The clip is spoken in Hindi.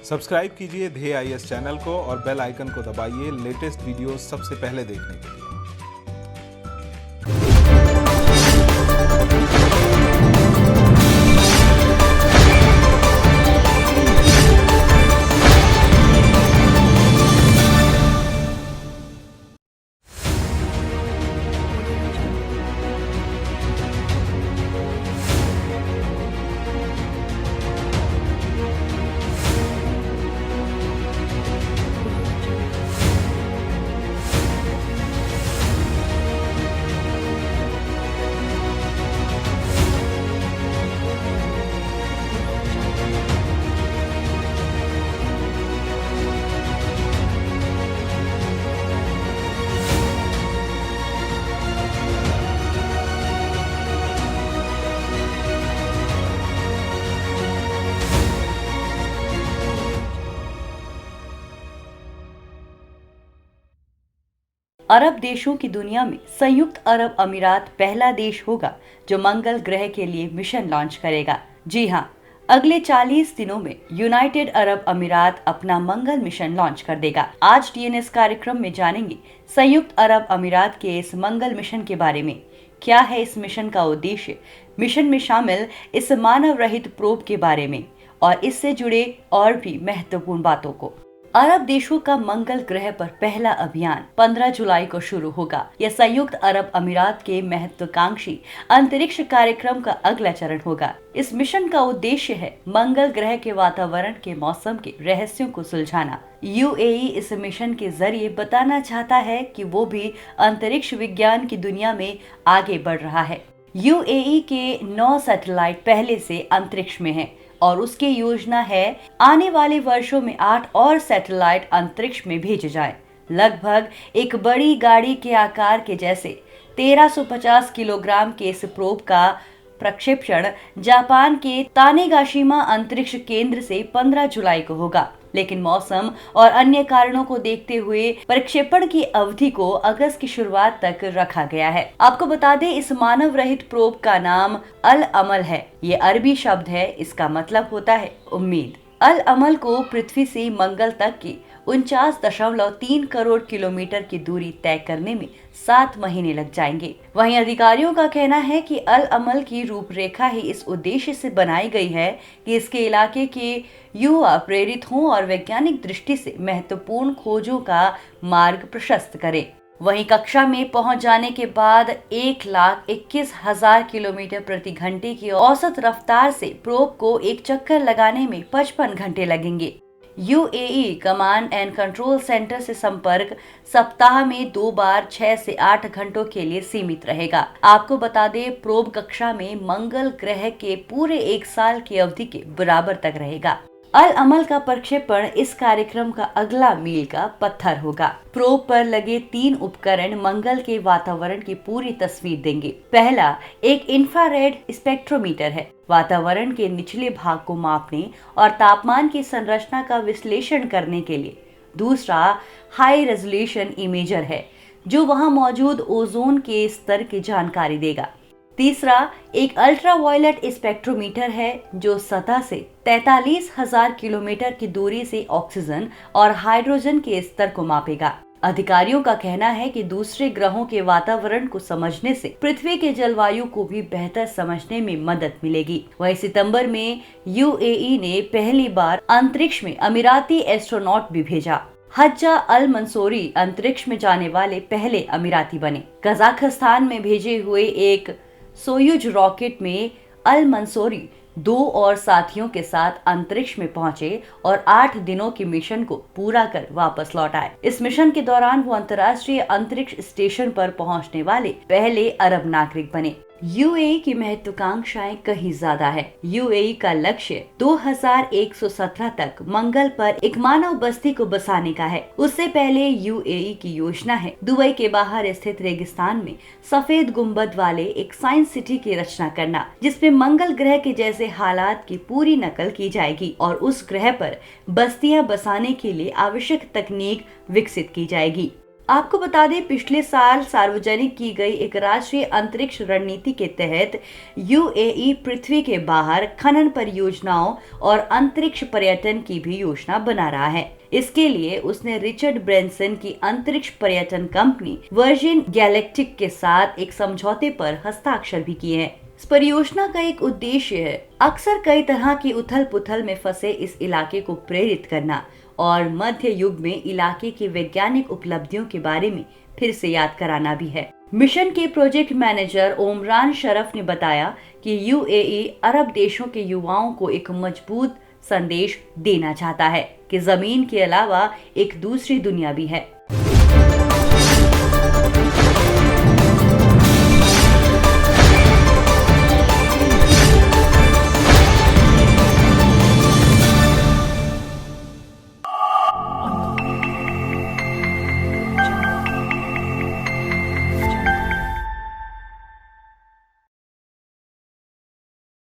सब्सक्राइब कीजिए ध्येय आईएएस चैनल को और बेल आइकन को दबाइए लेटेस्ट वीडियो सबसे पहले देखने के लिए। अरब देशों की दुनिया में संयुक्त अरब अमीरात पहला देश होगा जो मंगल ग्रह के लिए मिशन लॉन्च करेगा। जी हाँ, अगले 40 दिनों में यूनाइटेड अरब अमीरात अपना मंगल मिशन लॉन्च कर देगा। आज डीएनएस कार्यक्रम में जानेंगे संयुक्त अरब अमीरात के इस मंगल मिशन के बारे में। क्या है इस मिशन का उद्देश्य, मिशन में शामिल इस मानव रहित प्रोब के बारे में और इससे जुड़े और भी महत्वपूर्ण बातों को। अरब देशों का मंगल ग्रह पर पहला अभियान 15 जुलाई को शुरू होगा। यह संयुक्त अरब अमीरात के महत्वाकांक्षी अंतरिक्ष कार्यक्रम का अगला चरण होगा। इस मिशन का उद्देश्य है मंगल ग्रह के वातावरण के मौसम के रहस्यों को सुलझाना। यूएई इस मिशन के जरिए बताना चाहता है कि वो भी अंतरिक्ष विज्ञान की दुनिया में आगे बढ़ रहा है। यूएई के 9 सैटेलाइट पहले से अंतरिक्ष में हैं और उसकी योजना है आने वाले वर्षों में 8 और सैटेलाइट अंतरिक्ष में भेजे जाएं। लगभग एक बड़ी गाड़ी के आकार के जैसे 1350 किलोग्राम के इस प्रोब का प्रक्षेपण जापान के तानेगाशिमा अंतरिक्ष केंद्र से 15 जुलाई को होगा, लेकिन मौसम और अन्य कारणों को देखते हुए प्रक्षेपण की अवधि को अगस्त की शुरुआत तक रखा गया है। आपको बता दें, इस मानव रहित प्रोब का नाम अल अमल है। ये अरबी शब्द है, इसका मतलब होता है उम्मीद। अल अमल को पृथ्वी से मंगल तक की 49.3 करोड़ किलोमीटर की दूरी तय करने में 7 महीने लग जाएंगे। वहीं अधिकारियों का कहना है कि अल अमल की रूपरेखा ही इस उद्देश्य से बनाई गई है कि इसके इलाके के युवा प्रेरित हों और वैज्ञानिक दृष्टि से महत्वपूर्ण खोजों का मार्ग प्रशस्त करें। वहीं कक्षा में पहुंच जाने के बाद 1,21,000 किलोमीटर प्रति घंटे की औसत रफ्तार से प्रोब को एक चक्कर लगाने में 55 घंटे लगेंगे। UAE command and control centre से संपर्क सप्ताह में 2 बार 6 से 8 घंटों के लिए सीमित रहेगा। आपको बता दें, प्रोब कक्षा में मंगल ग्रह के पूरे 1 साल की अवधि के बराबर तक रहेगा। अल अमल का प्रक्षेपण इस कार्यक्रम का अगला मील का पत्थर होगा। प्रोब पर लगे 3 उपकरण मंगल के वातावरण की पूरी तस्वीर देंगे। पहला एक इंफ्रारेड स्पेक्ट्रोमीटर है, वातावरण के निचले भाग को मापने और तापमान की संरचना का विश्लेषण करने के लिए। दूसरा हाई रेजोल्यूशन इमेजर है, जो वहां मौजूद ओजोन के स्तर की जानकारी देगा। तीसरा एक अल्ट्रावायलेट स्पेक्ट्रोमीटर है, जो सतह से 43,000 किलोमीटर की दूरी से ऑक्सीजन और हाइड्रोजन के स्तर को मापेगा। अधिकारियों का कहना है कि दूसरे ग्रहों के वातावरण को समझने से पृथ्वी के जलवायु को भी बेहतर समझने में मदद मिलेगी। वहीं सितंबर में यूएई ने पहली बार अंतरिक्ष में अमीराती एस्ट्रोनॉट भी भेजा। हज्जा अल मंसूरी अंतरिक्ष में जाने वाले पहले अमीराती बने। कजाकिस्तान में भेजे हुए एक सोयूज रॉकेट में अल मंसूरी 2 और साथियों के साथ अंतरिक्ष में पहुंचे और 8 दिनों के मिशन को पूरा कर वापस लौट आए। इस मिशन के दौरान वो अंतर्राष्ट्रीय अंतरिक्ष स्टेशन पर पहुंचने वाले पहले अरब नागरिक बने। यूएई की महत्वाकांक्षाएं कहीं ज्यादा है। यूएई का लक्ष्य 2117 तक मंगल पर एक मानव बस्ती को बसाने का है। उससे पहले यूएई की योजना है दुबई के बाहर स्थित रेगिस्तान में सफेद गुंबद वाले एक साइंस सिटी की रचना करना, जिसमें मंगल ग्रह के जैसे हालात की पूरी नकल की जाएगी और उस ग्रह पर बस्तियां बसाने के लिए आवश्यक तकनीक विकसित की जाएगी। आपको बता दें, पिछले साल सार्वजनिक की गई एक राष्ट्रीय अंतरिक्ष रणनीति के तहत यूएई पृथ्वी के बाहर खनन परियोजनाओं और अंतरिक्ष पर्यटन की भी योजना बना रहा है। इसके लिए उसने रिचर्ड ब्रेंसन की अंतरिक्ष पर्यटन कंपनी वर्जिन गैलेक्टिक के साथ एक समझौते पर हस्ताक्षर भी किए हैं। इस परियोजना का एक उद्देश्य है अक्सर कई तरह की उथल पुथल में फंसे इस इलाके को प्रेरित करना और मध्य युग में इलाके की वैज्ञानिक उपलब्धियों के बारे में फिर से याद कराना भी है। मिशन के प्रोजेक्ट मैनेजर ओमरान शरफ ने बताया कि यूएई अरब देशों के युवाओं को एक मजबूत संदेश देना चाहता है कि जमीन के अलावा एक दूसरी दुनिया भी है।